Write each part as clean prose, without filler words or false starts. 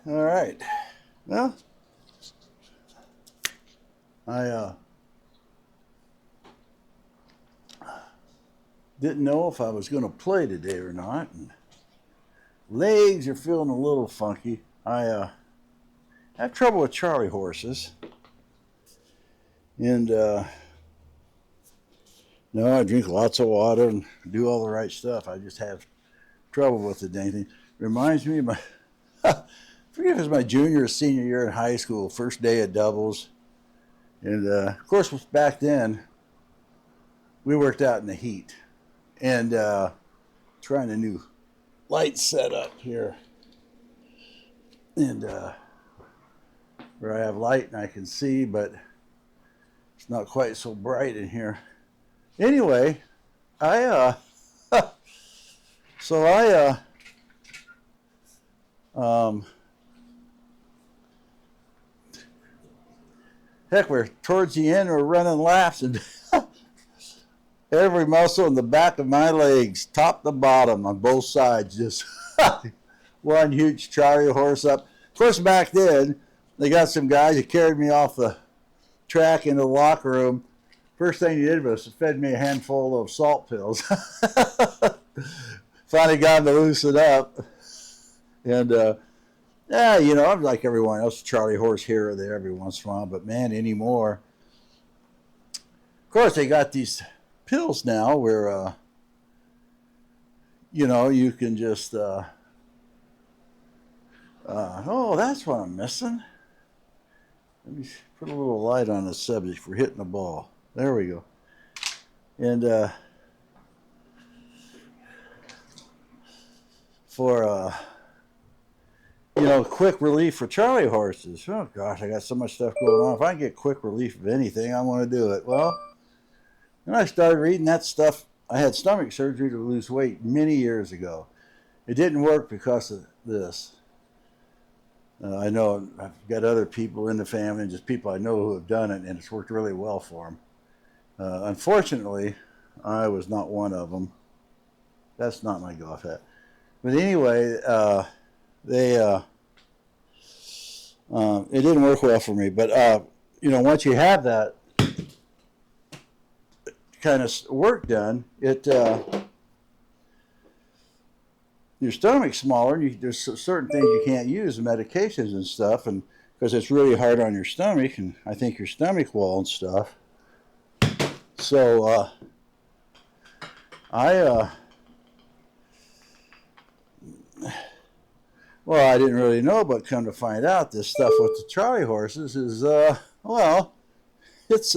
All right. Well, I didn't know if I was going to play today or not. And legs are feeling a little funky. I have trouble with Charlie horses. And no, I drink lots of water and do all the right stuff. I just have trouble with the dang thing. Reminds me of my, I forget if it was my junior or senior year in high school, first day of doubles. And of course, back then, we worked out in the heat. And trying a new light setup here. And where I have light and I can see, but it's not quite so bright in here. Anyway, I heck, we're towards the end, we're running laps, and every muscle in the back of my legs, top to bottom on both sides, just one huge Charlie horse up. Of course, back then, they got some guys that carried me off the track into the locker room. First thing he did was fed me a handful of salt pills. Finally got him to loosen up. And, yeah, you know, I'm like everyone else, Charlie horse here or there every once in a while. But, man, anymore. Of course, they got these pills now where, you know, you can just, oh, that's what I'm missing. Let me put a little light on the subject for hitting the ball. There we go. And for, you know, quick relief for Charlie horses. Oh, gosh, I got so much stuff going on. If I can get quick relief of anything, I want to do it. Well, when I started reading that stuff, I had stomach surgery to lose weight many years ago. It didn't work because of this. I know I've got other people in the family and just people I know who have done it, and it's worked really well for them. Unfortunately, I was not one of them. That's not my golf hat. But anyway, it didn't work well for me. But, you know, once you have that kind of work done, your stomach's smaller, and there's certain things you can't use, medications and stuff, and because it's really hard on your stomach, and I think your stomach wall and stuff. So well, I didn't really know, but come to find out, this stuff with the Charlie horses is, well, it's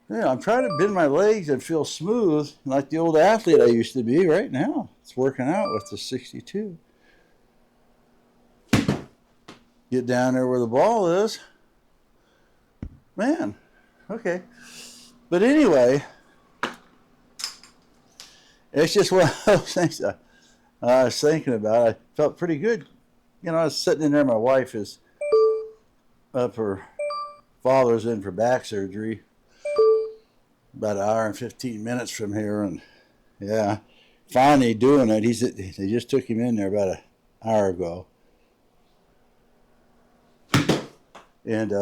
yeah, I'm trying to bend my legs and feel smooth like the old athlete I used to be right now. It's working out with the 62. Get down there where the ball is. Man, okay. But anyway, it's just one of those things I was thinking about. I felt pretty good. You know, I was sitting in there, my wife is up, her father's in for back surgery. About an hour and 15 minutes from here, and yeah, finally doing it. They just took him in there about an hour ago, and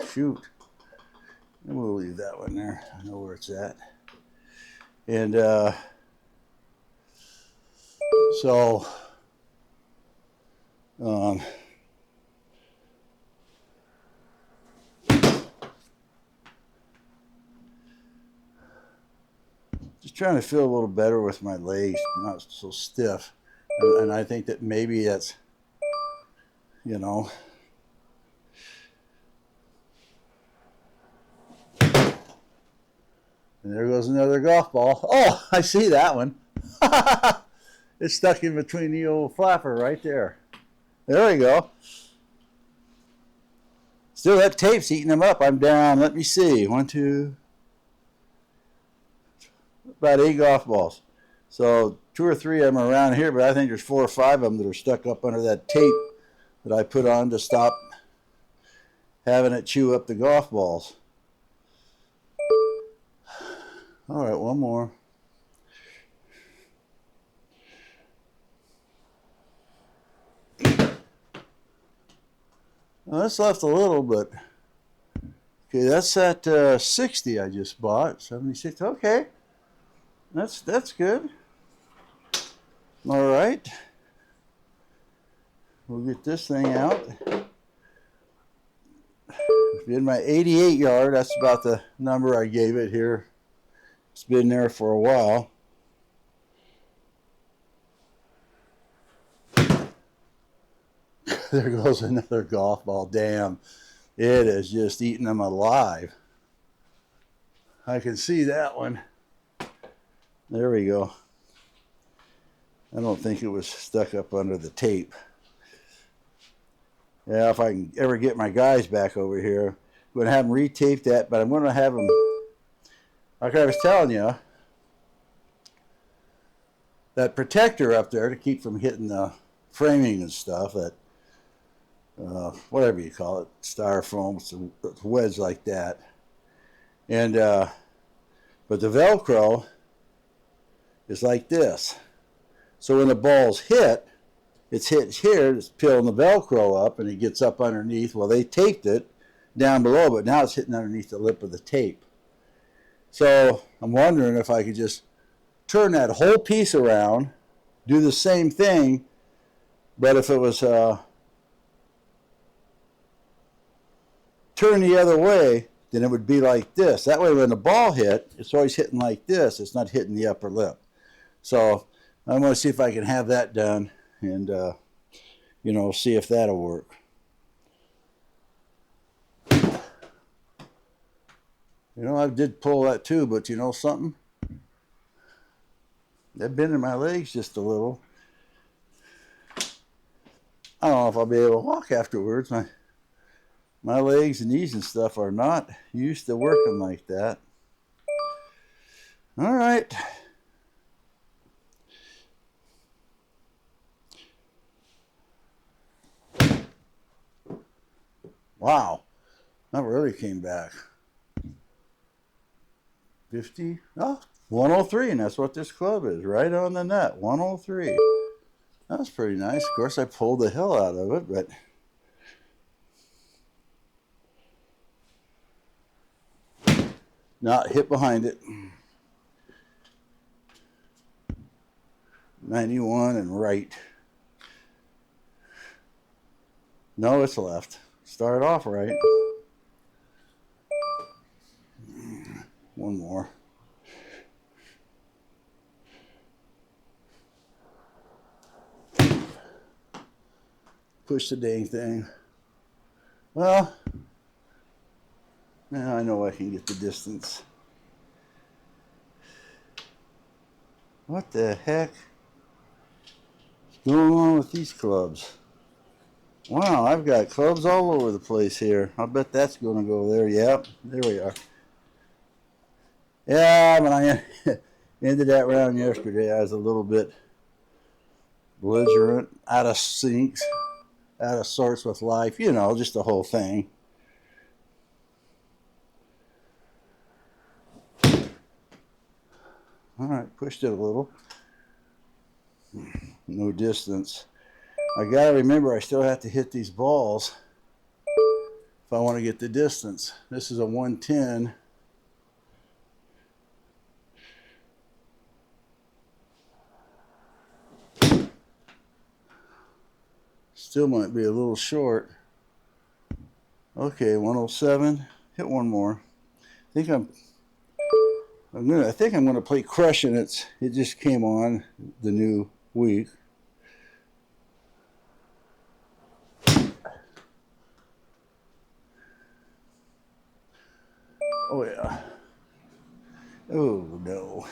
shoot, and we'll leave that one there. I know where it's at, and so just trying to feel a little better with my legs, not so stiff. And I think that maybe that's, you know. And there goes another golf ball. Oh, I see that one. It's stuck in between the old flapper right there. There we go. Still, that tape's eating them up. I'm down. Let me see. 1, 2. About 8 golf balls. So 2 or 3 of them are around here, but I think there's 4 or 5 of them that are stuck up under that tape that I put on to stop having it chew up the golf balls. All right, one more. Well, that's left a little, but okay, that's at 60 I just bought. 76. Okay, that's good. All right, we'll get this thing out. In my 88 yard, that's about the number I gave it here. It's been there for a while. There goes another golf ball. Damn, it is just eating them alive. I can see that one. There we go. I don't think it was stuck up under the tape. Yeah, if I can ever get my guys back over here, I'm going to have them retape that, but I'm going to have them, like I was telling you, that protector up there to keep from hitting the framing and stuff, that, whatever you call it, styrofoam, it's wedge like that. And, but the Velcro is like this. So when the ball's hit, it's hit here, it's peeling the Velcro up, and it gets up underneath. Well, they taped it down below, but now it's hitting underneath the lip of the tape. So I'm wondering if I could just turn that whole piece around, do the same thing, but if it was turn the other way, then it would be like this. That way when the ball hit, it's always hitting like this. It's not hitting the upper lip. So I'm going to see if I can have that done and, you know, see if that'll work. You know, I did pull that too, but you know something? They've been in my legs just a little. I don't know if I'll be able to walk afterwards. My legs and knees and stuff are not used to working like that. All right. Wow, that really came back. 50, oh, 103, and that's what this club is, right on the net, 103. That's pretty nice. Of course, I pulled the hell out of it, but not hit behind it. 91 and right. No, it's left. Start off right. One more. Push the dang thing. Well, now I know I can get the distance. What the heck is going on with these clubs? Wow, I've got clubs all over the place here. I bet that's going to go there. Yep, there we are. Yeah, when I ended that round yesterday, I was a little bit belligerent, out of sync, out of sorts with life. You know, just the whole thing. All right, pushed it a little. No distance. I got to remember I still have to hit these balls if I want to get the distance. This is a 110. Still might be a little short. Okay, 107. Hit one more. I think I'm gonna play Crushin'It. It just came on the new week. Oh yeah. Oh no.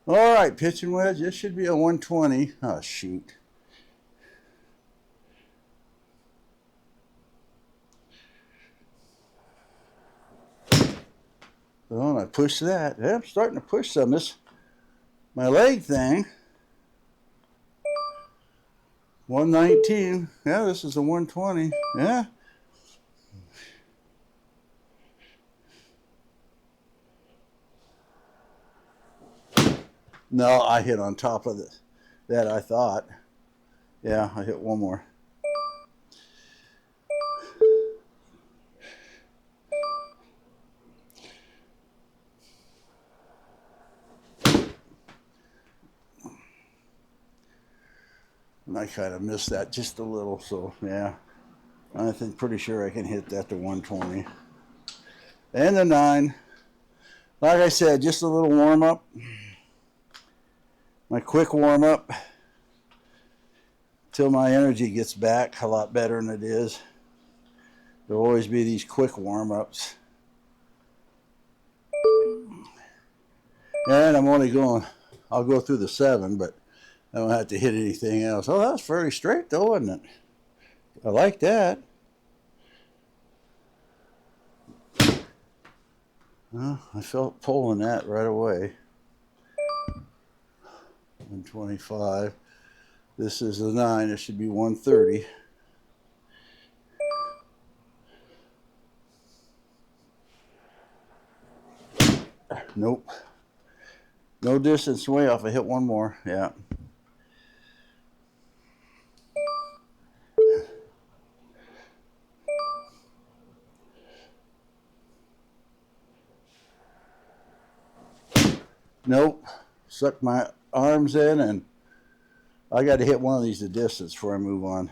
All right, pitching wedge. This should be a 120. Oh shoot. Oh, and I pushed that. Yeah, I'm starting to push some. My leg thing. 119. Yeah, this is a 120. Yeah. No, I hit on top of that, I thought. Yeah, I hit one more. And I kind of missed that just a little, so yeah. I think pretty sure I can hit that to 120. And the 9. Like I said, just a little warm up. My quick warm up till my energy gets back a lot better than it is. There'll always be these quick warm ups. And I'm only going, I'll go through the 7, but I don't have to hit anything else. Oh, that was fairly straight though, wasn't it? I like that. Well, I felt pulling that right away. 125. This is the 9. It should be 130. Nope. No distance way off. I hit one more. Yeah. Nope. Sucked my arms in, and I got to hit one of these to distance before I move on.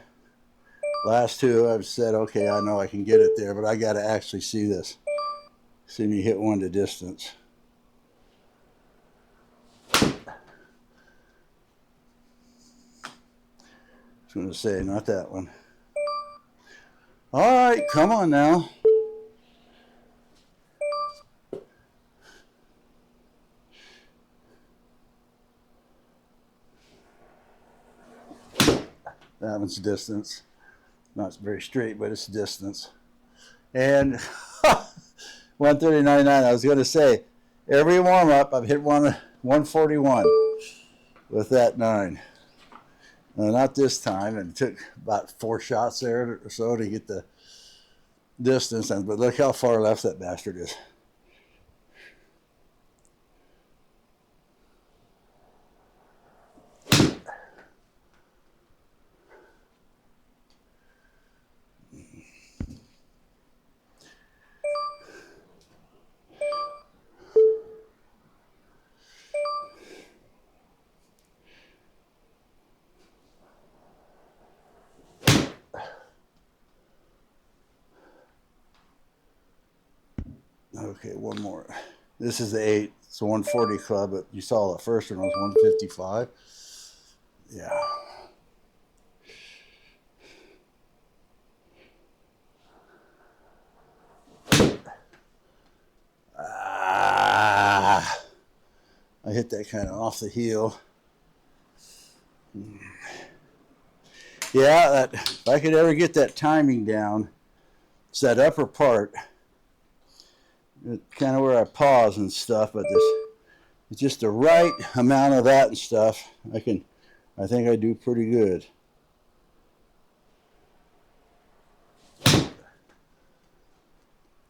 Last 2, I've said, okay, I know I can get it there, but I got to actually see this. See me hit one to distance. I was going to say, not that one. All right, come on now. That one's distance. Not very straight, but it's distance. And 139.9. I was going to say, every warm up, I've hit 141 with that 9. Not this time, and it took about 4 shots there or so to get the distance. But look how far left that bastard is. Okay, one more. This is the 8. It's a 140 club, but you saw the first one was 155. Yeah. I hit that kind of off the heel. Yeah, that if I could ever get that timing down, it's that upper part. It's kind of where I pause and stuff, but it's just the right amount of that and stuff. I think I do pretty good.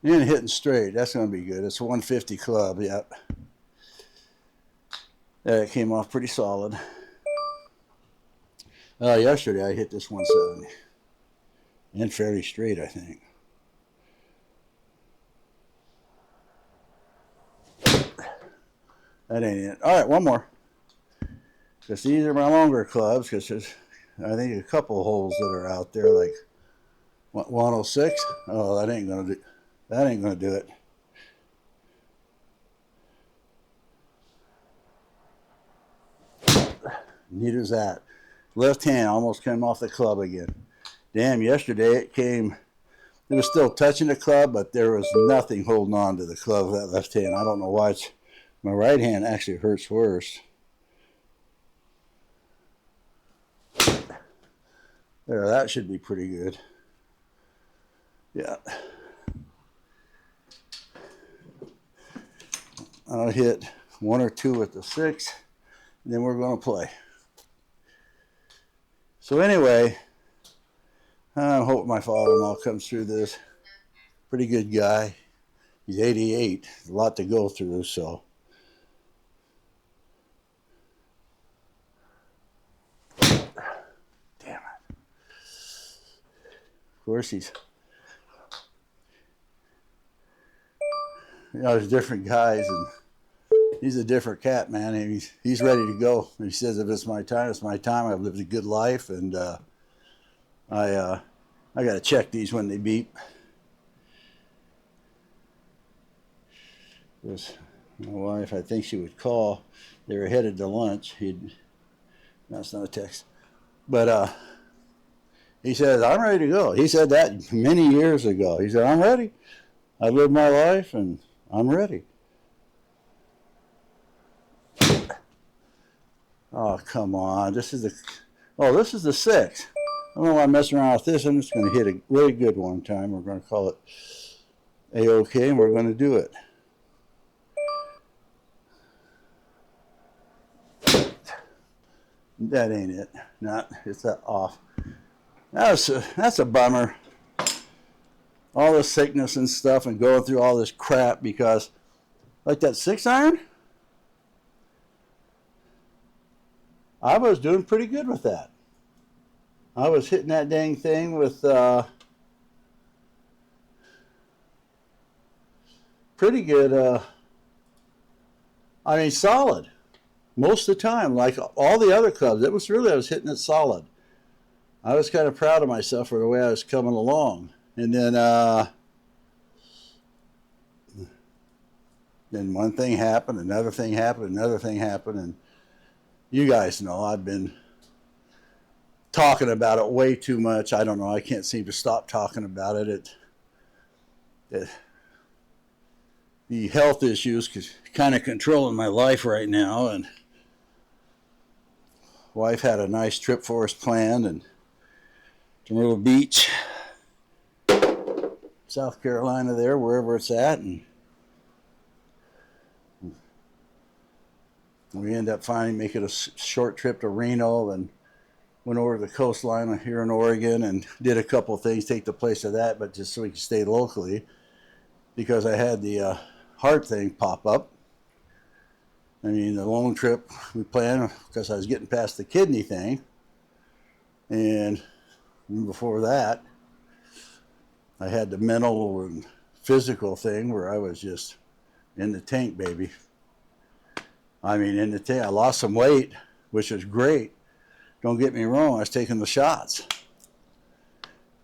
And hitting straight, that's going to be good. It's a 150 club, yep. That came off pretty solid. Yesterday I hit this 170. And fairly straight, I think. That ain't it. All right, one more. Because these are my longer clubs, because there's, I think, a couple holes that are out there, like 106. Oh, that ain't going to do it. Neither is that. Left hand almost came off the club again. Damn, yesterday it was still touching the club, but there was nothing holding on to the club with that left hand. I don't know why my right hand actually hurts worse. There, that should be pretty good. Yeah. I'll hit 1 or 2 with the 6, and then we're going to play. So anyway, I hope my father-in-law comes through this. Pretty good guy. He's 88. A lot to go through, so. course, he's, you know, there's different guys, and he's a different cat, man. And he's ready to go. He says, if it's my time, it's my time. I've lived a good life, and I got to check these when they beep. Because my wife, I think she would call. They were headed to lunch. That's not a text. But he says, I'm ready to go. He said that many years ago. He said, I'm ready. I've lived my life, and I'm ready. Oh, come on. This is the 6. I don't know why I'm messing around with this. I'm just going to hit a really good one time. We're going to call it A-OK, and we're going to do it. That ain't it. Not. It's that off. That's a bummer. All this sickness and stuff and going through all this crap because, like that 6-iron, I was doing pretty good with that. I was hitting that dang thing with pretty good, I mean, solid. Most of the time, like all the other clubs, I was hitting it solid. I was kind of proud of myself for the way I was coming along. And then one thing happened, another thing happened, another thing happened, and you guys know I've been talking about it way too much. I don't know. I can't seem to stop talking about it. The health issues kind of controlling my life right now, and wife had a nice trip for us planned, and to Myrtle Beach, South Carolina there, wherever it's at, and we end up finally making a short trip to Reno and went over the coastline here in Oregon and did a couple of things, take the place of that, but just so we could stay locally because I had the heart thing pop up. I mean, the long trip we planned because I was getting past the kidney thing, and before that, I had the mental and physical thing where I was just in the tank, baby. I mean, in the tank. I lost some weight, which was great. Don't get me wrong, I was taking the shots.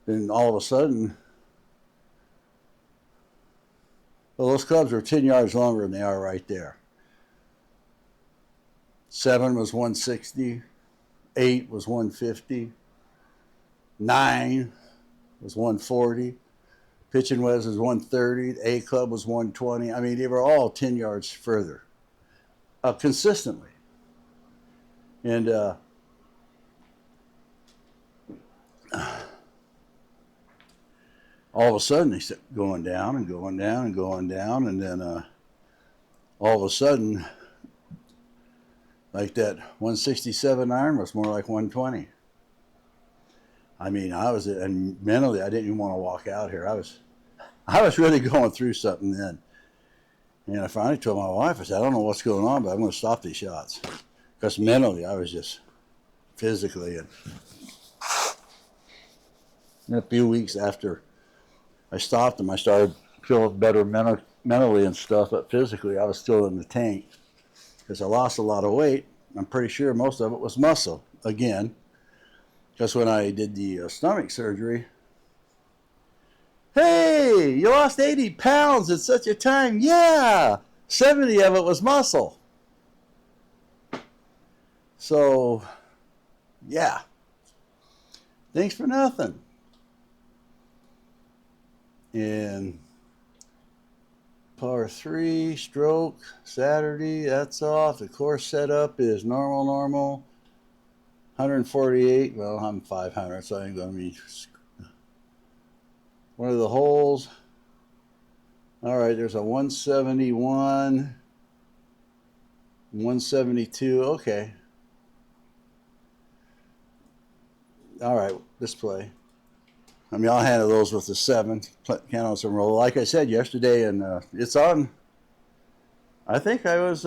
Then all of a sudden, well, those clubs were 10 yards longer than they are right there. 7 was 160, 8 was 150, 9 was 140, pitching wedge was 130, the A club was 120. I mean, they were all 10 yards further, consistently. And all of a sudden they started going down and going down and going down, and then all of a sudden, like that 167 iron was more like 120. I mean, and mentally I didn't even want to walk out here. I was really going through something then. And I finally told my wife, I said, I don't know what's going on, but I'm going to stop these shots. Because mentally I was just physically, and a few weeks after I stopped them, I started feeling better mentally and stuff, but physically I was still in the tank because I lost a lot of weight. I'm pretty sure most of it was muscle again, because when I did the stomach surgery, hey, you lost 80 pounds in such a time. Yeah, 70 of it was muscle. So, yeah, thanks for nothing. And par 3, stroke, Saturday, that's off. The course setup is normal. 148, well, I'm 500, so I ain't going to be. One of the holes, all right, there's a 171, 172, okay. All right, display. I mean, I'll handle those with the 7, count on some roll. Like I said yesterday, and it's on. I think I was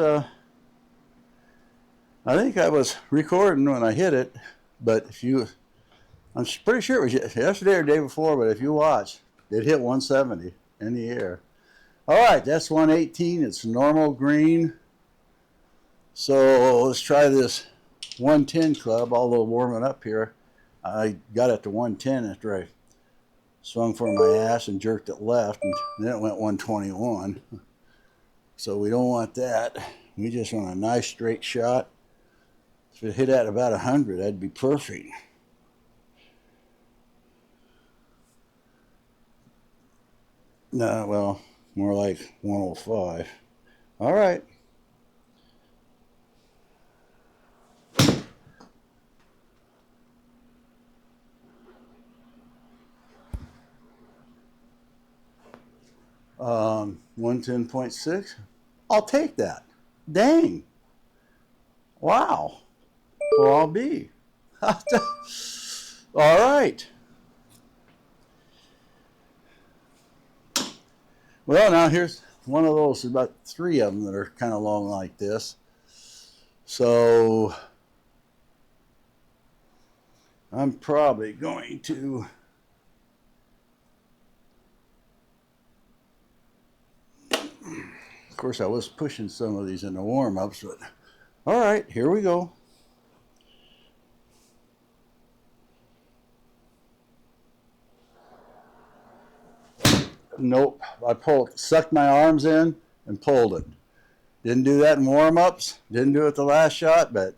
recording when I hit it, but if you, I'm pretty sure it was yesterday or the day before, but if you watch, it hit 170 in the air. All right, that's 118. It's normal green. So let's try this 110 club, although warming up here. I got it to 110 after I swung for my ass and jerked it left, and then it went 121. So we don't want that. We just want a nice straight shot. If it hit at about 100, that'd be perfect. No, well, more like 105. All right. Um, 110.6. I'll take that. Dang. Wow. Well, I'll be. All right. Well, now here's one of those. There's about 3 of them that are kind of long like this. So I'm probably going to of course I was pushing some of these in the warm-ups, but all right, here we go. Nope, I sucked my arms in and pulled it. Didn't do that in warm-ups, didn't do it the last shot, but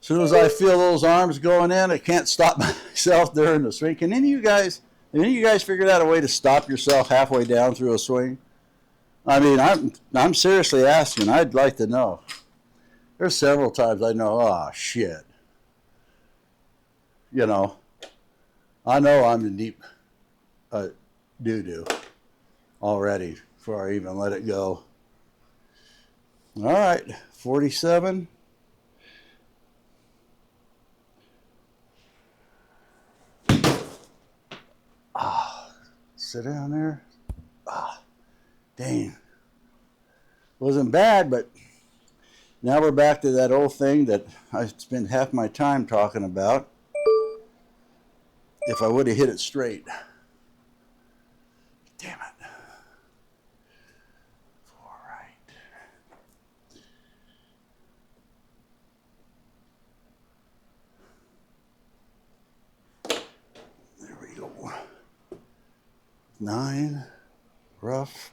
as soon as I feel those arms going in, I can't stop myself during the swing. Can any of you guys figured out a way to stop yourself halfway down through a swing? I mean, I'm seriously asking. I'd like to know. There's several times I know, oh shit. You know I'm in deep doo-doo already before I even let it go. All right, 47. Sit down there. Dang. Wasn't bad, but now we're back to that old thing that I spent half my time talking about. If I would have hit it straight. Damn it. All right. There we go. 9. Rough.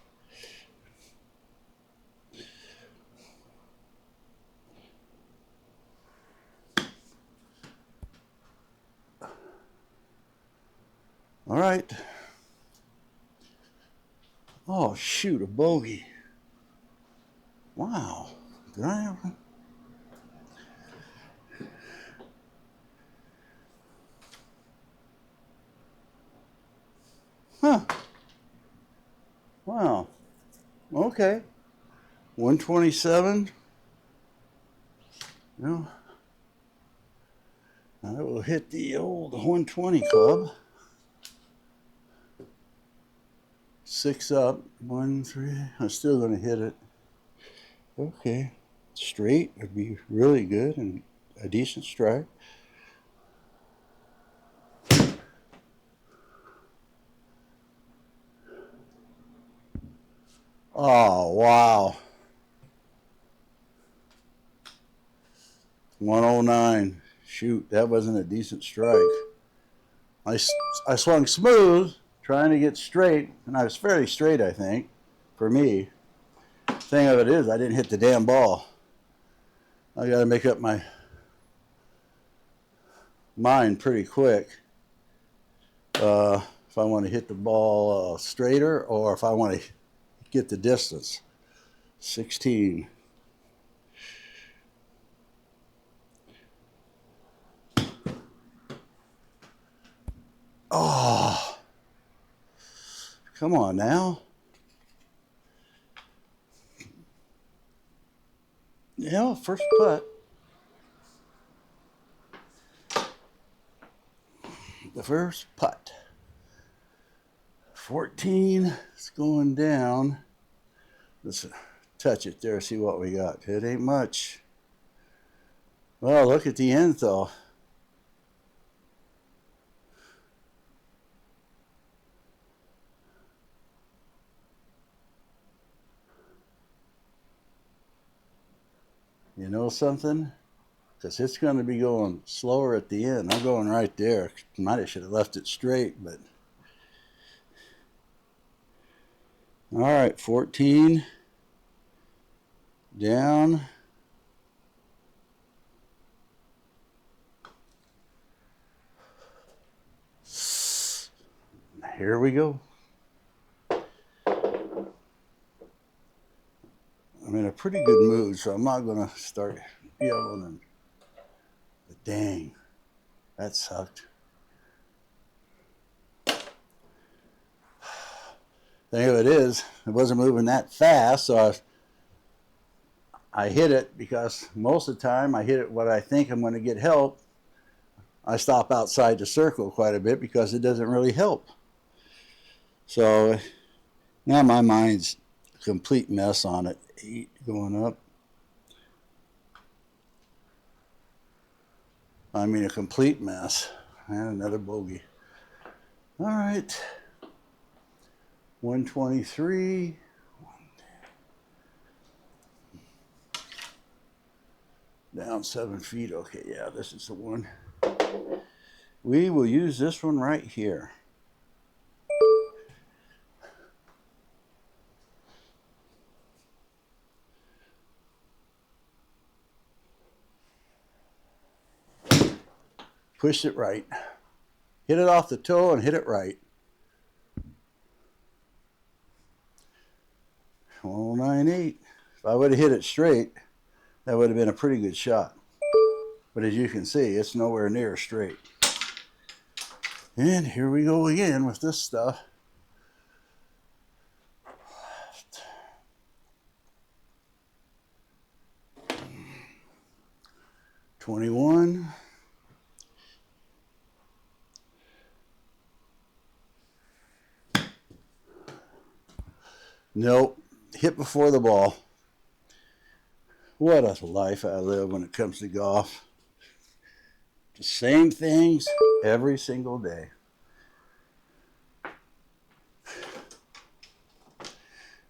All right. Oh, shoot, a bogey. Wow. Did I ever? Huh. Wow. Okay. 127. No. I will hit the old 120 club. 6 up, 1, 3. I'm still going to hit it. Okay. Straight would be really good and a decent strike. Oh, wow. 109. Shoot, that wasn't a decent strike. I swung smooth, trying to get straight, and I was fairly straight, I think, for me. Thing of it is, I didn't hit the damn ball. I got to make up my mind pretty quick if I want to hit the ball straighter or if I want to get the distance. 16. Oh, come on now. Yeah, first putt. The first putt. 14. It's going down. Let's touch it there, see what we got. It ain't much. Well, look at the end, though. You know something? Because it's going to be going slower at the end. I'm going right there. Might have should have left it straight, but all right, 14 down. Here we go. I'm in a pretty good mood, so I'm not going to start yelling. And but dang, that sucked. Thing of it is, it wasn't moving that fast, so I hit it because most of the time I hit it when I think I'm going to get help. I stop outside the circle quite a bit because it doesn't really help. So now my mind's a complete mess on it. 8 going up. I mean a complete mess. And another bogey. All right. 123. Down 7 feet. Okay, yeah, this is the one. We will use this one right here. Push it right. Hit it off the toe and hit it right. 198. If I would have hit it straight, that would have been a pretty good shot. But as you can see, it's nowhere near straight. And here we go again with this stuff. 21. Nope. Hit before the ball. What a life I live when it comes to golf. The same things every single day.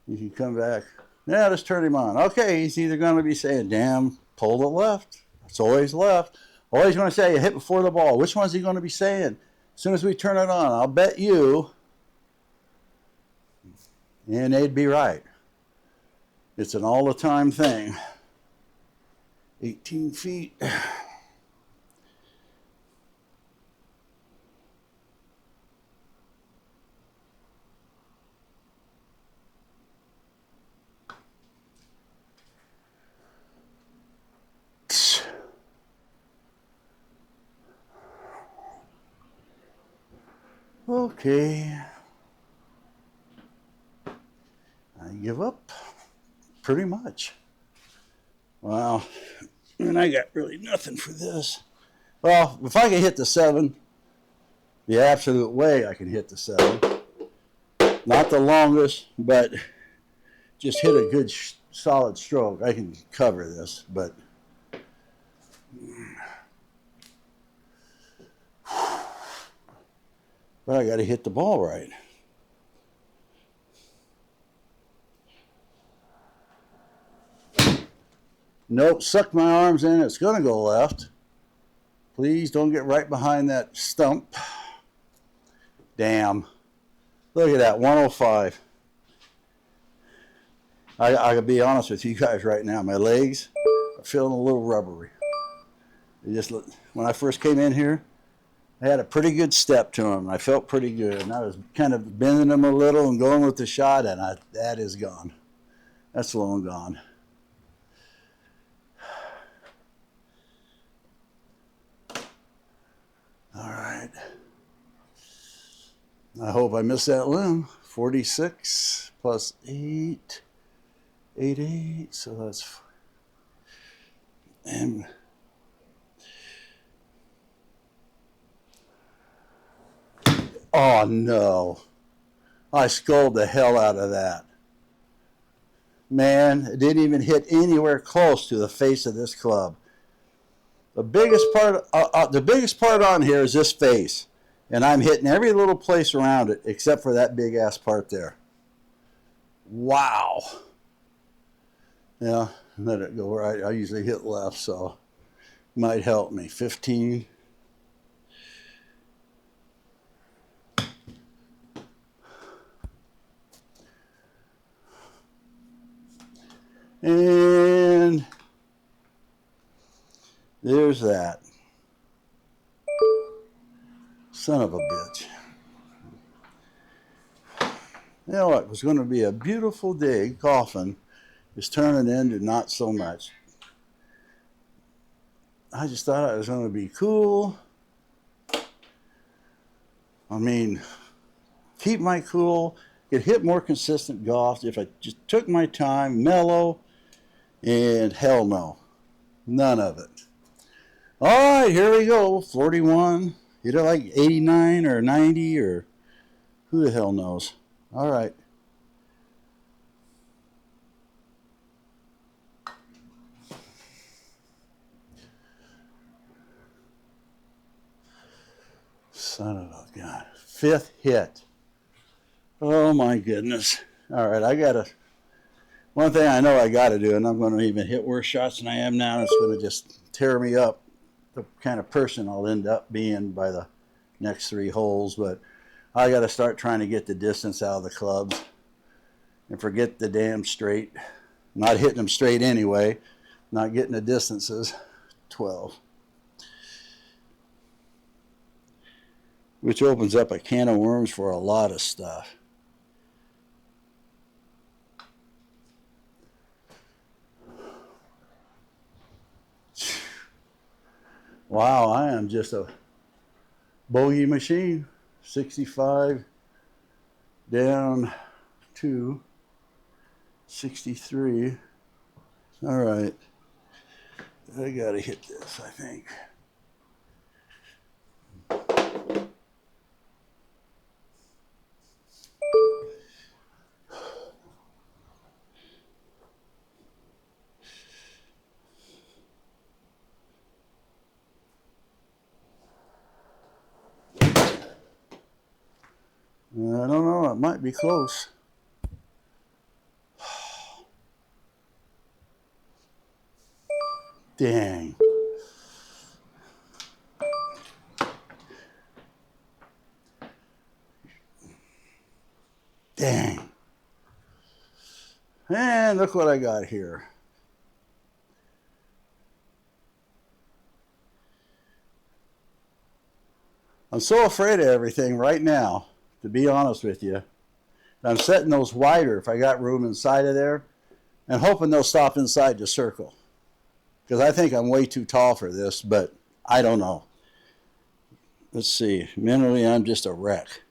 You can come back. Yeah, just turn him on. Okay, he's either going to be saying, damn, pulled it left. It's always left. Always going to say, you hit before the ball. Which one's he going to be saying? As soon as we turn it on, I'll bet you. And they'd be right. It's an all-the-time thing. 18 feet. Okay. I give up. Pretty much. Wow. And I got really nothing for this. Well, if I can hit the 7, the absolute way I can hit the 7. Not the longest, but just hit a good solid stroke. I can cover this, but I got to hit the ball right. Nope, suck my arms in. It's going to go left. Please don't get right behind that stump. Damn. Look at that, 105. I gotta be honest with you guys right now. My legs are feeling a little rubbery. When I first came in here, I had a pretty good step to them. I felt pretty good. And I was kind of bending them a little and going with the shot, and that is gone. That's long gone. All right. I hope I missed that limb. 46 plus 8. 88. So that's... And... Oh, no. I sculled the hell out of that. Man, it didn't even hit anywhere close to the face of this club. The biggest part on here is this face. And I'm hitting every little place around it except for that big ass part there. Wow. Yeah, Let it go right. I usually hit left, so might help me. 15. And there's that. Son of a bitch. You know what? It was going to be a beautiful day golfing. It's turning into not so much. I just thought it was going to be cool. I mean, keep my cool. Could hit more consistent golf if I just took my time, mellow, and hell no. None of it. All right, here we go. 41. Hit it like 89 or 90 or who the hell knows. All right. Son of a gun. 5th hit. Oh my goodness. All right, one thing I know I got to do, and I'm going to even hit worse shots than I am now. It's going to just tear me up, the kind of person I'll end up being by the next 3 holes. But I got to start trying to get the distance out of the clubs and forget the damn straight. Not hitting them straight anyway. Not getting the distances. 12. Which opens up a can of worms for a lot of stuff. Wow, I am just a bogey machine. 65 down to 63. All right. I got to hit this, I think. I don't know. It might be close. Dang. Dang. And look what I got here. I'm so afraid of everything right now, to be honest with you. I'm setting those wider if I got room inside of there and hoping they'll stop inside the circle. Because I think I'm way too tall for this, but I don't know. Let's see. Mentally, I'm just a wreck.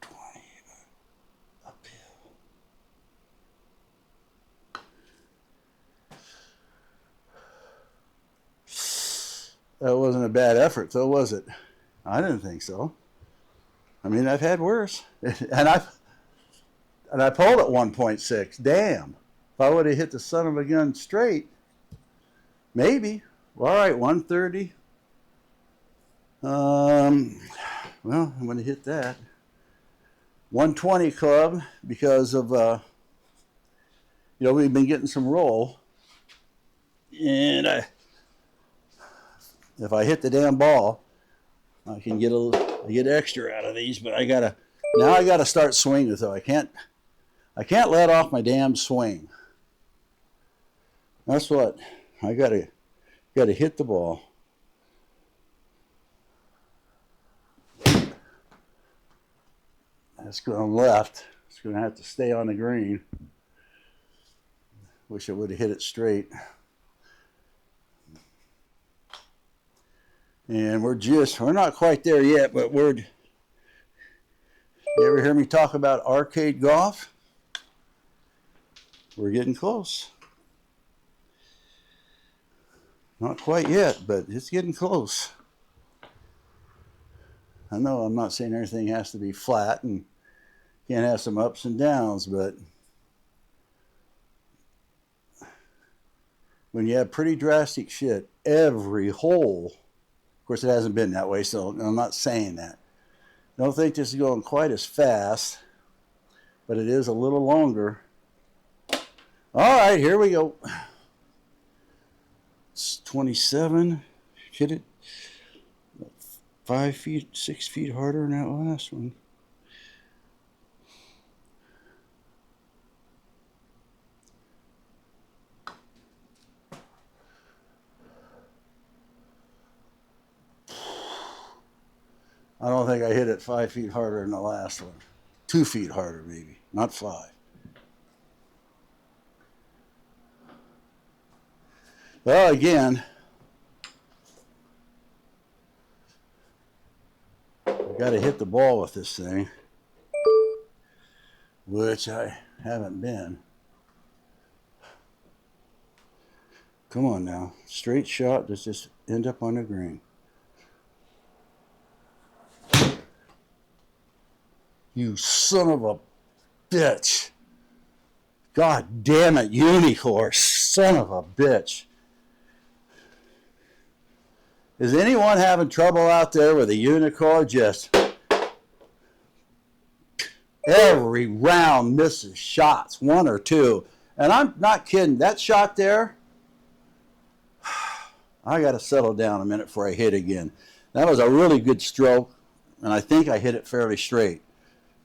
20 uphill. That wasn't a bad effort, though, was it? I didn't think so. I mean, I've had worse. and I pulled at 1.6. Damn. If I would have hit the son of a gun straight, maybe. Well, all right, 130. Well, I'm going to hit that. 120 club because of, we've been getting some roll. And if I hit the damn ball, I can get extra out of these. But I gotta start swinging. So I can't let off my damn swing. That's what I gotta hit the ball. That's going left. It's going to have to stay on the green. Wish I would have hit it straight. And we're not quite there yet, but you ever hear me talk about arcade golf? We're getting close. Not quite yet, but it's getting close. I know I'm not saying everything has to be flat and can't have some ups and downs, but when you have pretty drastic shit every hole, of course it hasn't been that way, so I'm not saying that. I don't think this is going quite as fast, but it is a little longer. All right, here we go. It's 27. Hit it 5 feet, 6 feet harder than that last one. I don't think I hit it 5 feet harder than the last one. 2 feet harder, maybe, not 5. Well, again, I got to hit the ball with this thing, which I haven't been. Come on now, straight shot. Does just end up on the green? You son of a bitch! God damn it, Unicorn, son of a bitch! Is anyone having trouble out there with a Unicorn? Just every round misses shots, 1 or 2. And I'm not kidding. That shot there, I got to settle down a minute before I hit again. That was a really good stroke, and I think I hit it fairly straight.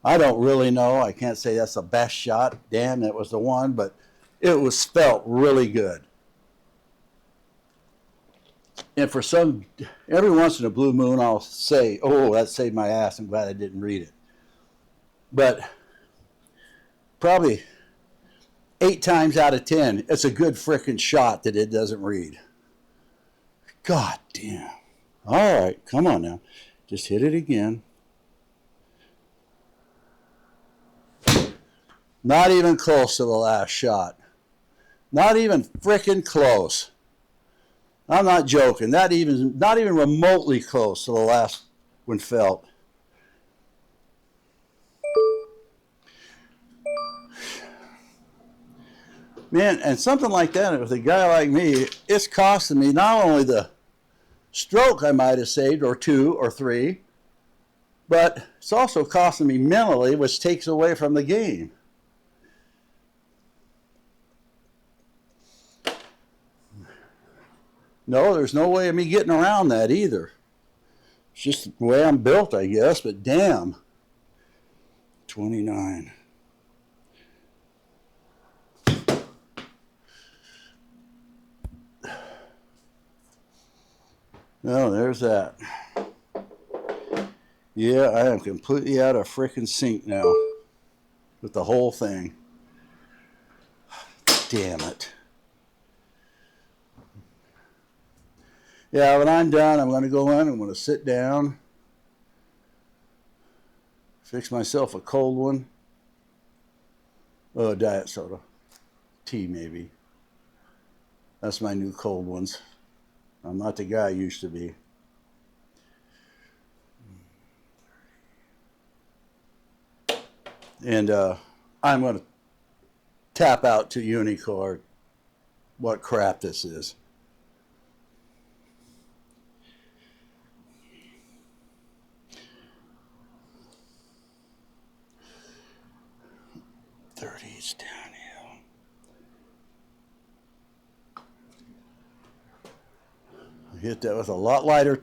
I don't really know. I can't say that's the best shot. Damn, that was the one, but it was felt really good. And for some, every once in a blue moon, I'll say, oh, that saved my ass. I'm glad I didn't read it. But probably 8 times out of 10, it's a good frickin' shot that it doesn't read. God damn. All right, come on now. Just hit it again. Not even close to the last shot. Not even frickin' close. I'm not joking. Not even remotely close to the last one felt. Man, and something like that with a guy like me, it's costing me not only the stroke I might have saved, or 2 or 3, but it's also costing me mentally, which takes away from the game. No, there's no way of me getting around that either. It's just the way I'm built, I guess, but damn. 29. No, there's that. Yeah, I am completely out of frickin' sync now with the whole thing. Damn it. Yeah, when I'm done, I'm going to go in, I'm going to sit down, fix myself a cold one. Oh, diet soda. Tea, maybe. That's my new cold ones. I'm not the guy I used to be. And I'm going to tap out to Unicorn what crap this is. It's downhill. I hit that with a lot lighter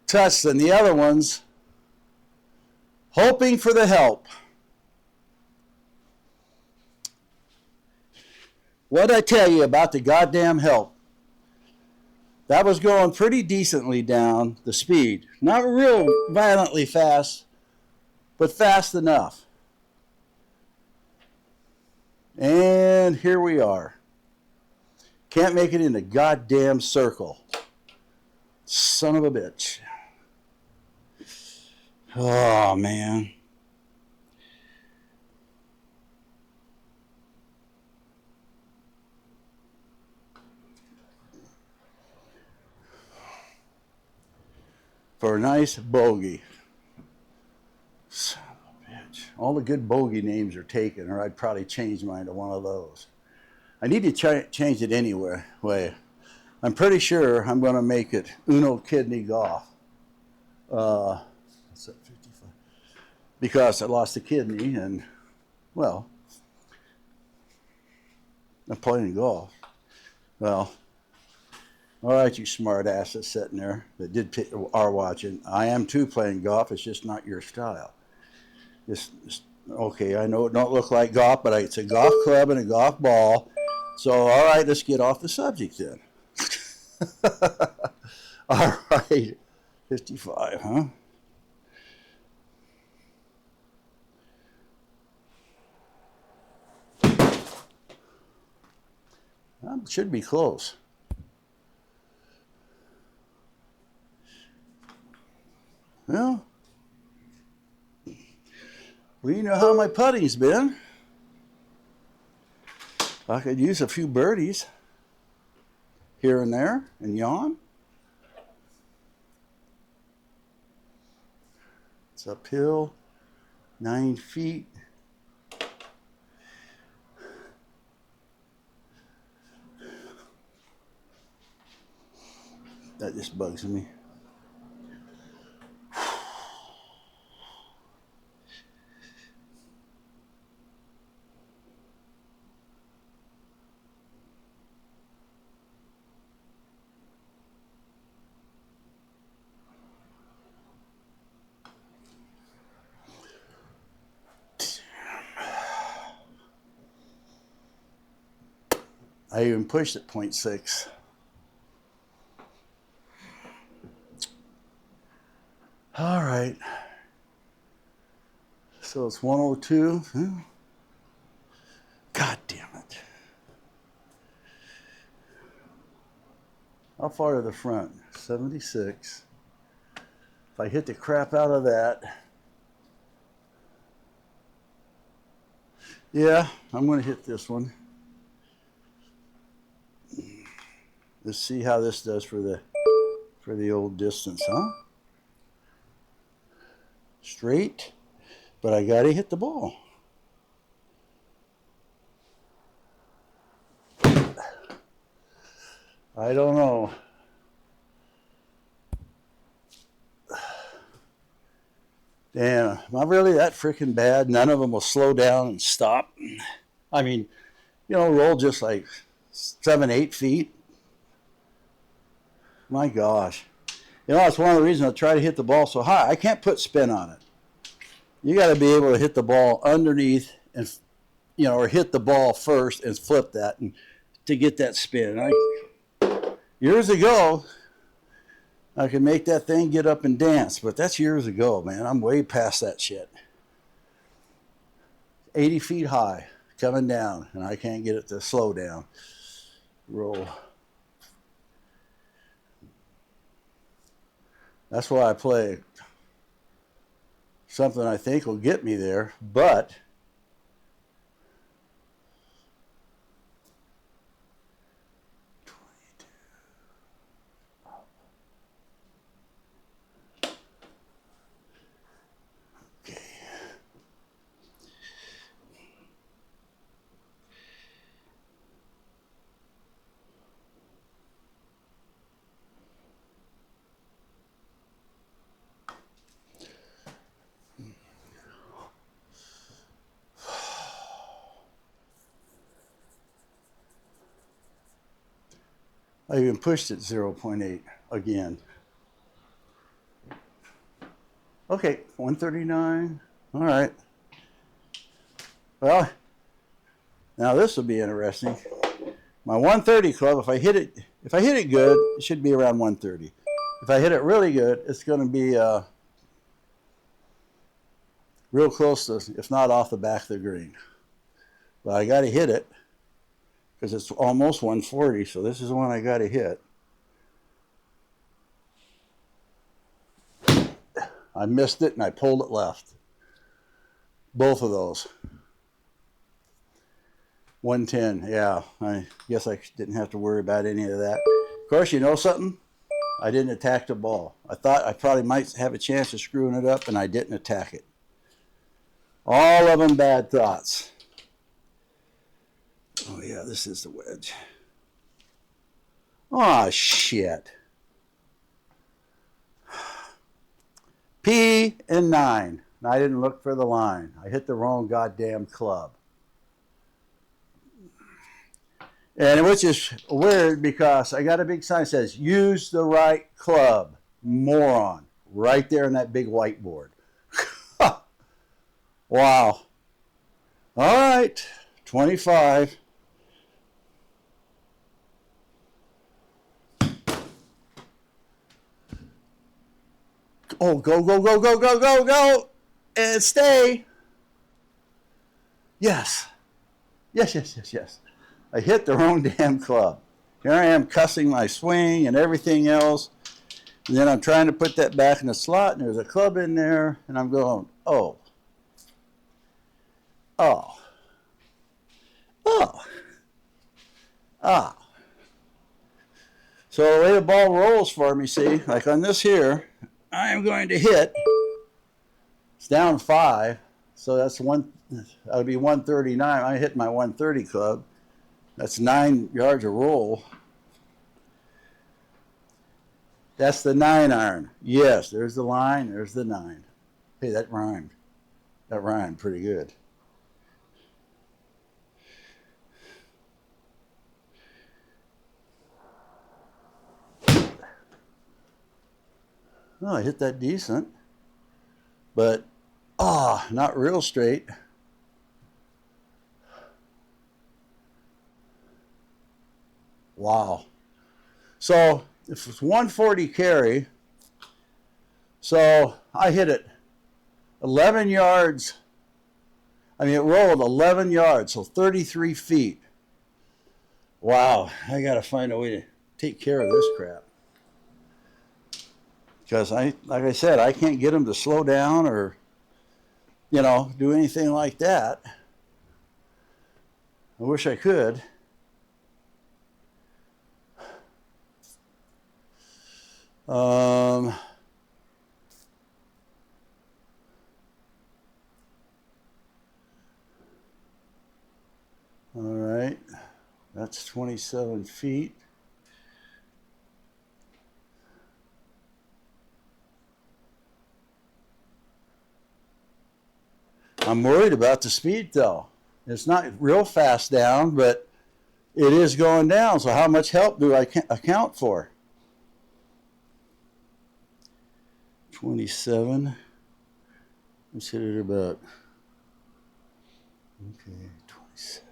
touch than the other ones. Hoping for the help. What'd I tell you about the goddamn help? That was going pretty decently down the speed. Not real violently fast, but fast enough. And here we are. Can't make it in the goddamn circle. Son of a bitch. Oh, man. For a nice bogey. Son of a bitch. All the good bogey names are taken, or I'd probably change mine to one of those. I need to change it anyway. I'm pretty sure I'm going to make it Uno Kidney Golf. What's that, 55? Because I lost a kidney, and, well, I'm playing golf. Well, all right, you smart asses sitting there that are watching. I am too playing golf. It's just not your style. Just okay. I know it don't look like golf, but it's a golf club and a golf ball. So all right, let's get off the subject then. All right, 55, huh? Well, should be close. Well, you know how my putting's been. I could use a few birdies here and there and yawn. It's uphill, 9 feet. That just bugs me. I even pushed at 0.6. All right. So it's 102. God damn it. How far to the front? 76. If I hit the crap out of that, yeah, I'm going to hit this one. Let's see how this does for the old distance, huh? Straight, but I got to hit the ball. I don't know. Damn, not really that freaking bad. None of them will slow down and stop. I mean, roll just like 7, 8 feet. My gosh. That's one of the reasons I try to hit the ball so high. I can't put spin on it. You got to be able to hit the ball underneath and, or hit the ball first and flip that and to get that spin. Years ago, I could make that thing get up and dance, but that's years ago, man. I'm way past that shit. 80 feet high, coming down, and I can't get it to slow down. Roll. That's why I play something I think will get me there, but I even pushed it 0.8 again. Okay, 139. All right. Well, now this will be interesting. My 130 club, if I hit it good, it should be around 130. If I hit it really good, it's going to be real close to, if not off the back of the green. But I got to hit it because it's almost 140, so this is the one I got to hit. I missed it and I pulled it left. Both of those. 110, yeah. I guess I didn't have to worry about any of that. Of course, you know something? I didn't attack the ball. I thought I probably might have a chance of screwing it up, and I didn't attack it. All of them bad thoughts. Oh, yeah, this is the wedge. Oh, shit. P and 9. I didn't look for the line. I hit the wrong goddamn club. And which is weird because I got a big sign that says, use the right club, moron, right there on that big whiteboard. Wow. All right, 25. Oh, go, go, go, go, go, go, go. And stay. Yes. Yes, yes, yes, yes. I hit the wrong damn club. Here I am cussing my swing and everything else. And then I'm trying to put that back in the slot, and there's a club in there, and I'm going, oh. Oh. Oh. Ah. So the way the ball rolls for me, see, like on this here, I'm going to hit. It's down 5, so that's that'll be 139. I hit my 130 club. That's 9 yards of roll. That's the 9-iron. Yes, there's the line, there's the 9. Hey, that rhymed. That rhymed pretty good. Well, I hit that decent, but not real straight. Wow. So if it's 140 carry, so I hit it 11 yards. I mean, it rolled 11 yards, so 33 feet. Wow, I got to find a way to take care of this crap. Because like I said, I can't get them to slow down or, do anything like that. I wish I could. All right, that's 27 feet. I'm worried about the speed though. It's not real fast down, but it is going down. So how much help do I account for? 27. Let's hit it about. Okay, 27.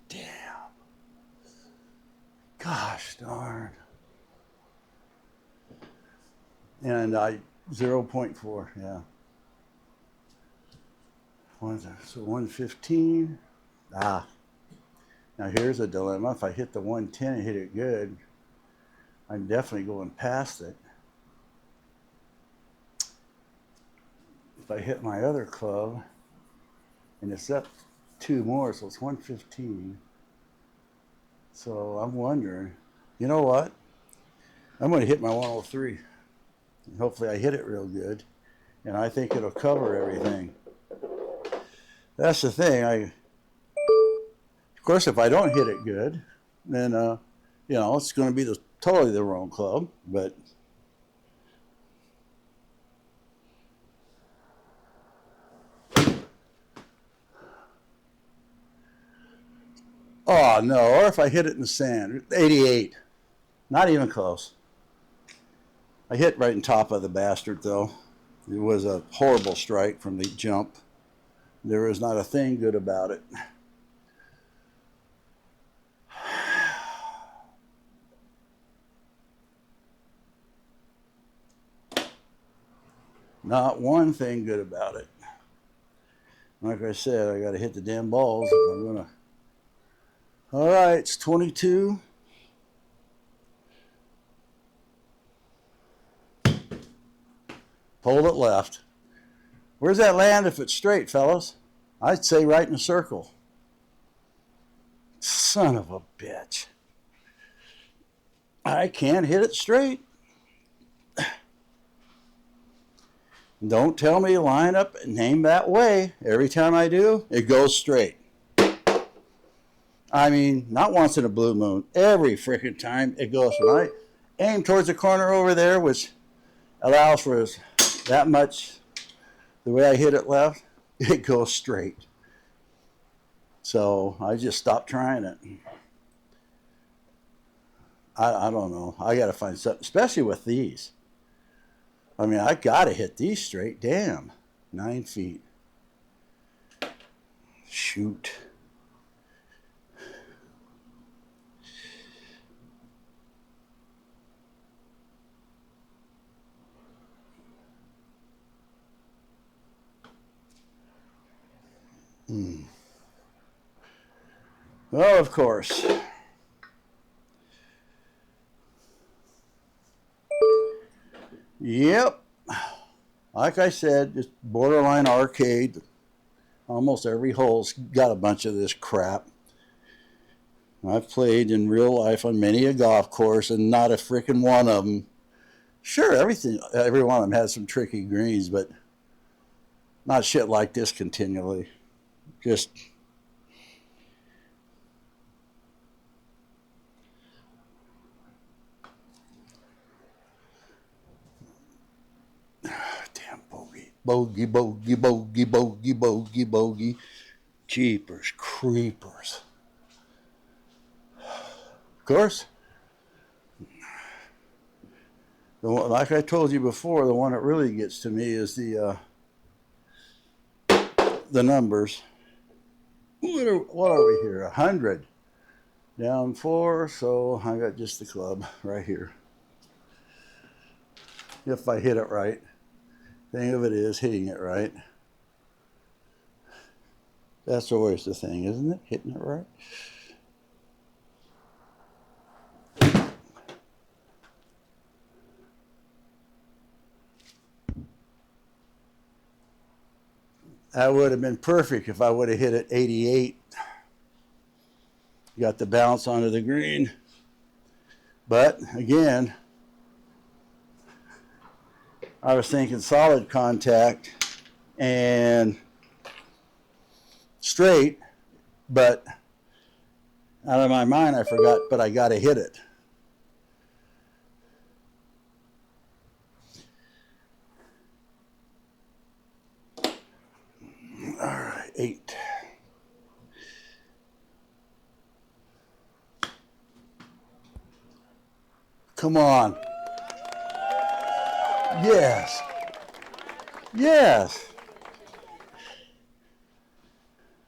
Damn. Gosh darn. And 0.4, yeah. So 115. Now here's a dilemma. If I hit the 110 and hit it good, I'm definitely going past it. If I hit my other club, and it's up 2 more, so it's 115. So I'm wondering, you know what? I'm going to hit my 103. And hopefully I hit it real good, and I think it'll cover everything. That's the thing. Of course, if I don't hit it good, then it's going to be totally the wrong club. But oh no! Or if I hit it in the sand, 88. Not even close. I hit right on top of the bastard, though. It was a horrible strike from the jump. There is not a thing good about it. Not one thing good about it. Like I said, I got to hit the damn balls if I'm going to. All right, it's 22. Pulled it left. Where's that land if it's straight, fellas? I'd say right in a circle. Son of a bitch. I can't hit it straight. Don't tell me to line up and aim that way. Every time I do, it goes straight. I mean, not once in a blue moon. Every freaking time it goes. When I aim towards the corner over there, which allows for that much, the way I hit it left, it goes straight. So I just stopped trying it. I don't know. I got to find something, especially with these. I mean, I got to hit these straight. Damn. 9 feet. Shoot. Well, of course. Yep. Like I said, just borderline arcade. Almost every hole's got a bunch of this crap. I've played in real life on many a golf course, and not a freaking one of them. Sure, every one of them has some tricky greens, but not shit like this continually. Just damn bogey. Bogey, bogey, bogey, bogey, bogey, bogey. Jeepers, creepers. Of course, like I told you before, the one that really gets to me is the numbers. What are we here? 100. Down 4, so I got just the club right here. If I hit it right. Thing of it is hitting it right. That's always the thing, isn't it? Hitting it right. That would have been perfect if I would have hit it 88. Got the bounce onto the green. But again, I was thinking solid contact and straight, but out of my mind I forgot, but I got to hit it. All right, 8. Come on. Yes. Yes.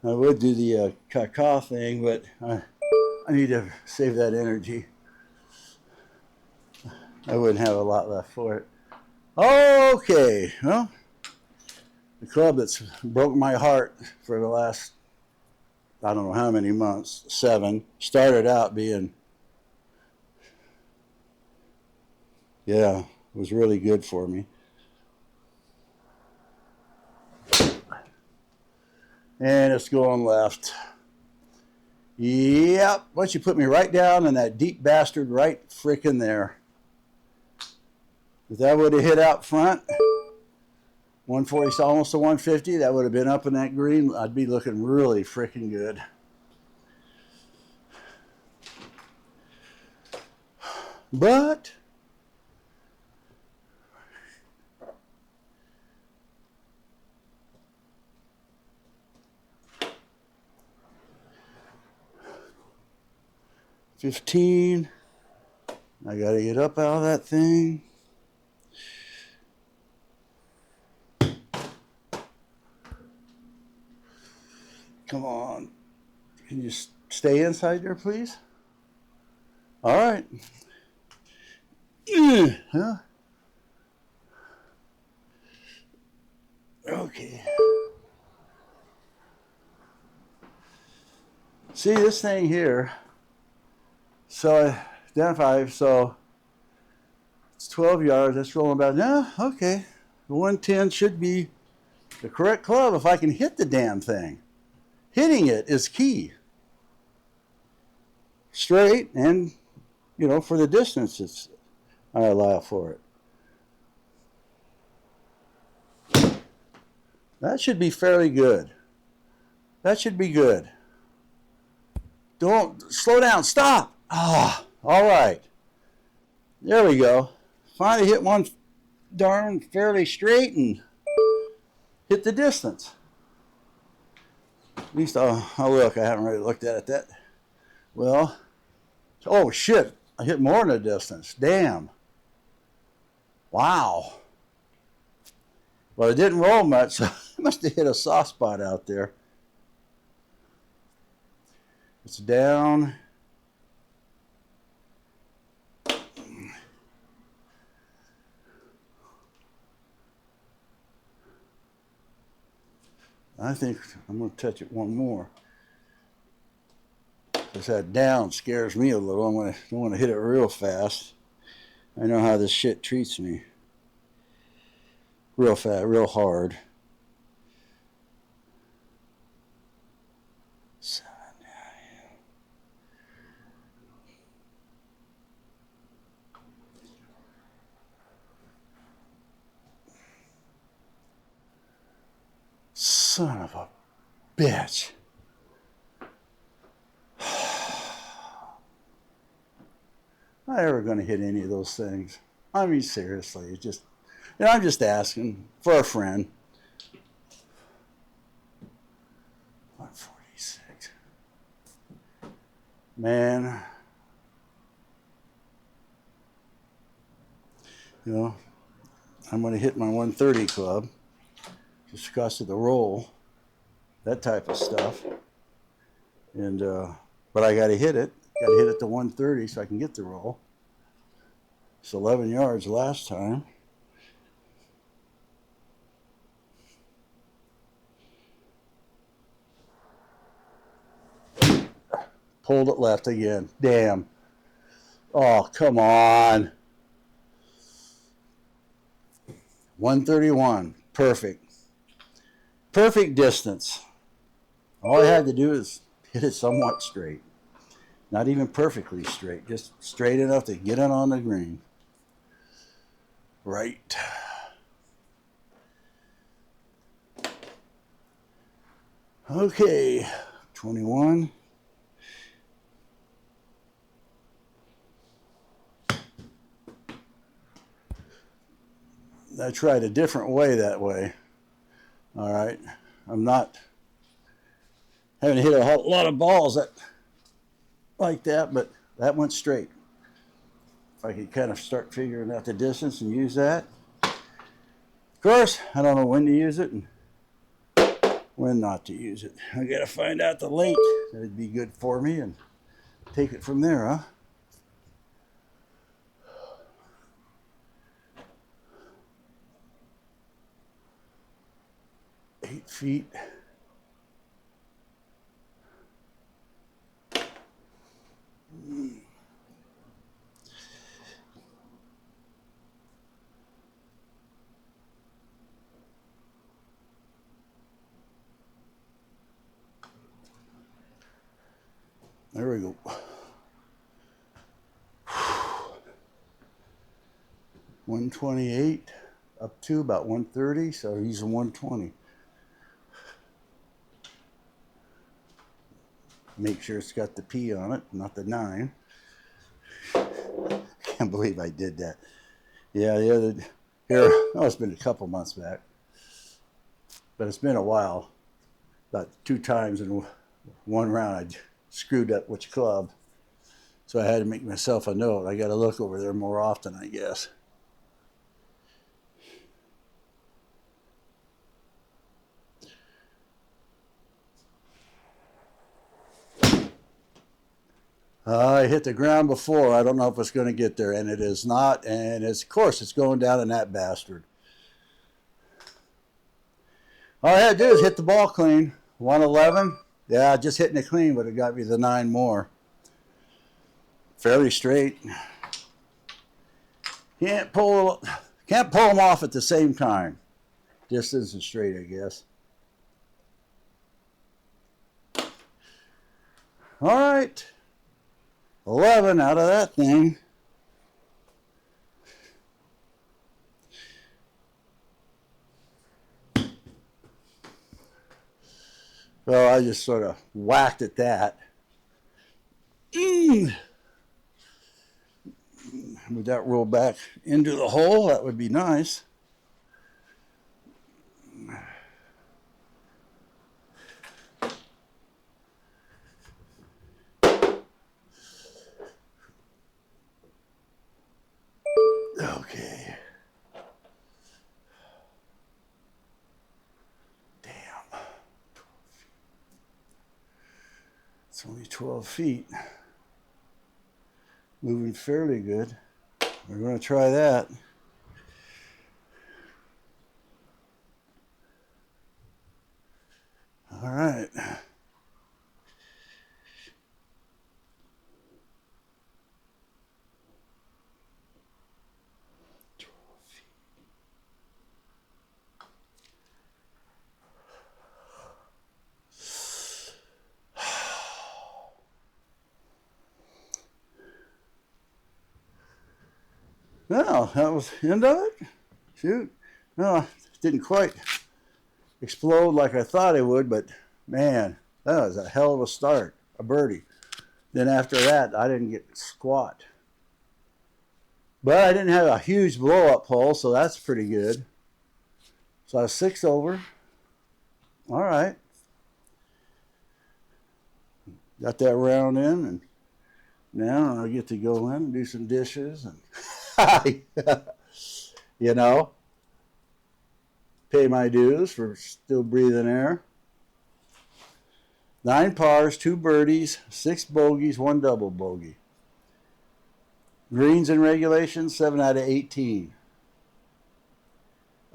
I would do the caca thing, but I need to save that energy. I wouldn't have a lot left for it. Okay. Well, the club that's broke my heart for the last, I don't know how many months, 7, started out being, yeah, was really good for me. And it's going left. Yep. Why don't you put me right down in that deep bastard right frickin' there. If that would have hit out front, 140, almost to 150, that would have been up in that green. I'd be looking really frickin' good. But $15. I gotta get up out of that thing. Come on. Can you stay inside there, please? All right. Huh? Okay. See this thing here. So down 5, so it's 12 yards. That's rolling about. No, okay. The 110 should be the correct club if I can hit the damn thing. Hitting it is key. Straight and, you know, for the distance I allow for it. That should be fairly good. That should be good. Don't slow down. Stop. Ah, all right. There we go. Finally hit one darn fairly straight and hit the distance. At least I'll look. I haven't really looked at it that well. Oh shit, I hit more than the distance. Damn. Wow. Well, it didn't roll much, so I must have hit a soft spot out there. It's down. I think I'm going to touch it one more. Because that down scares me a little. I don't want to hit it real fast. I know how this shit treats me. Real fast, real hard. 7, 9. Son of a bitch. Am I ever going to hit any of those things? I mean, seriously, it's just, I'm just asking for a friend. 146. Man. I'm going to hit my 130 club. Just because of the roll. That type of stuff. And, but I got to hit it. Got to hit it to 130 so I can get the roll. It's 11 yards last time. Pulled it left again. Damn. Oh, come on. 131. Perfect. Perfect distance. All I had to do is hit it somewhat straight. Not even perfectly straight, just straight enough to get it on the green. Right. Okay, 21. I tried a different way that way. All right, I'm not having hit a whole lot of balls like that, but that went straight. If I could kind of start figuring out the distance and use that. Of course, I don't know when to use it and when not to use it. I got to find out the length that'd be good for me and take it from there, huh? Eight feet. There we go. 128 up to about 130, so using 120. Make sure it's got the P on it, not the 9. Can't believe I did that. Yeah, the other here, oh, it's been a couple months back, but it's been a while. About 2 times in one round, I screwed up which club, so I had to make myself a note. I got to look over there more often, I guess. I hit the ground before. I don't know if it's going to get there, and it is not. And it's, of course, it's going down in that bastard. All I had to do is hit the ball clean. 111. Yeah, just hitting it clean would have got me the 9 more. Fairly straight. Can't pull them off at the same time. Distance and straight, I guess. All right. 11 out of that thing. Well, I just sort of whacked at that. Would that roll back into the hole? That would be nice. It's only 12 feet. Moving fairly good. We're going to try that. All right. Well, that was the end of it. Shoot. No, it didn't quite explode like I thought it would, but man, that was a hell of a start, a birdie. Then after that, I didn't get squat. But I didn't have a huge blow-up hole, so that's pretty good. So I was 6 over. All right. Got that round in, and now I get to go in and do some dishes and, you know, pay my dues for still breathing air. 9 pars, 2 birdies, 6 bogeys, 1 double bogey. Greens in regulation, 7 out of 18.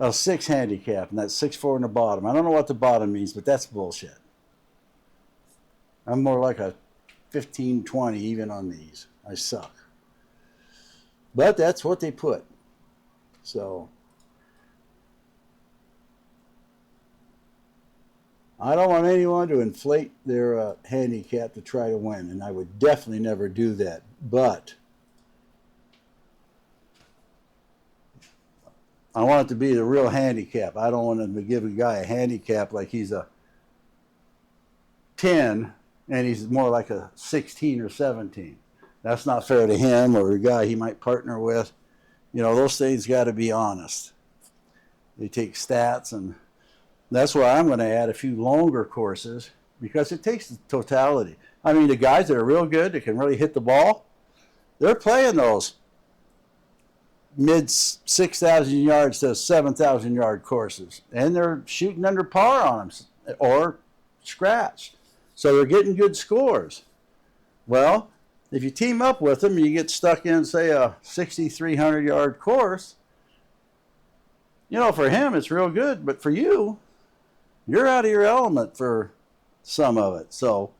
6 handicap, and that's 6-4 in the bottom. I don't know what the bottom means, but that's bullshit. I'm more like a 15-20 even on these. I suck. But that's what they put. So I don't want anyone to inflate their handicap to try to win, and I would definitely never do that. But I want it to be the real handicap. I don't want them to give a guy a handicap like he's a 10 and he's more like a 16 or 17. That's not fair to him or the guy he might partner with. You know, those things got to be honest. They take stats, and that's why I'm going to add a few longer courses because it takes the totality. I mean, the guys that are real good, that can really hit the ball, they're playing those mid 6,000 yards to 7,000 yard courses, and they're shooting under par on them or scratch. So they're getting good scores. Well, if you team up with them, you get stuck in, say, a 6,300 yard course. You know, for him, it's real good, but for you, you're out of your element for some of it. So,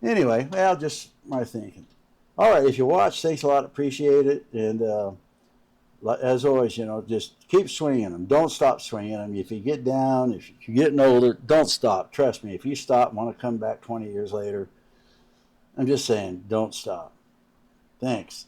anyway, well, just my thinking. All right, if you watch, thanks a lot, appreciate it. And as always, you know, just keep swinging them. Don't stop swinging them. If you get down, if you're getting older, don't stop. Trust me, if you stop and want to come back 20 years later, I'm just saying, don't stop. Thanks.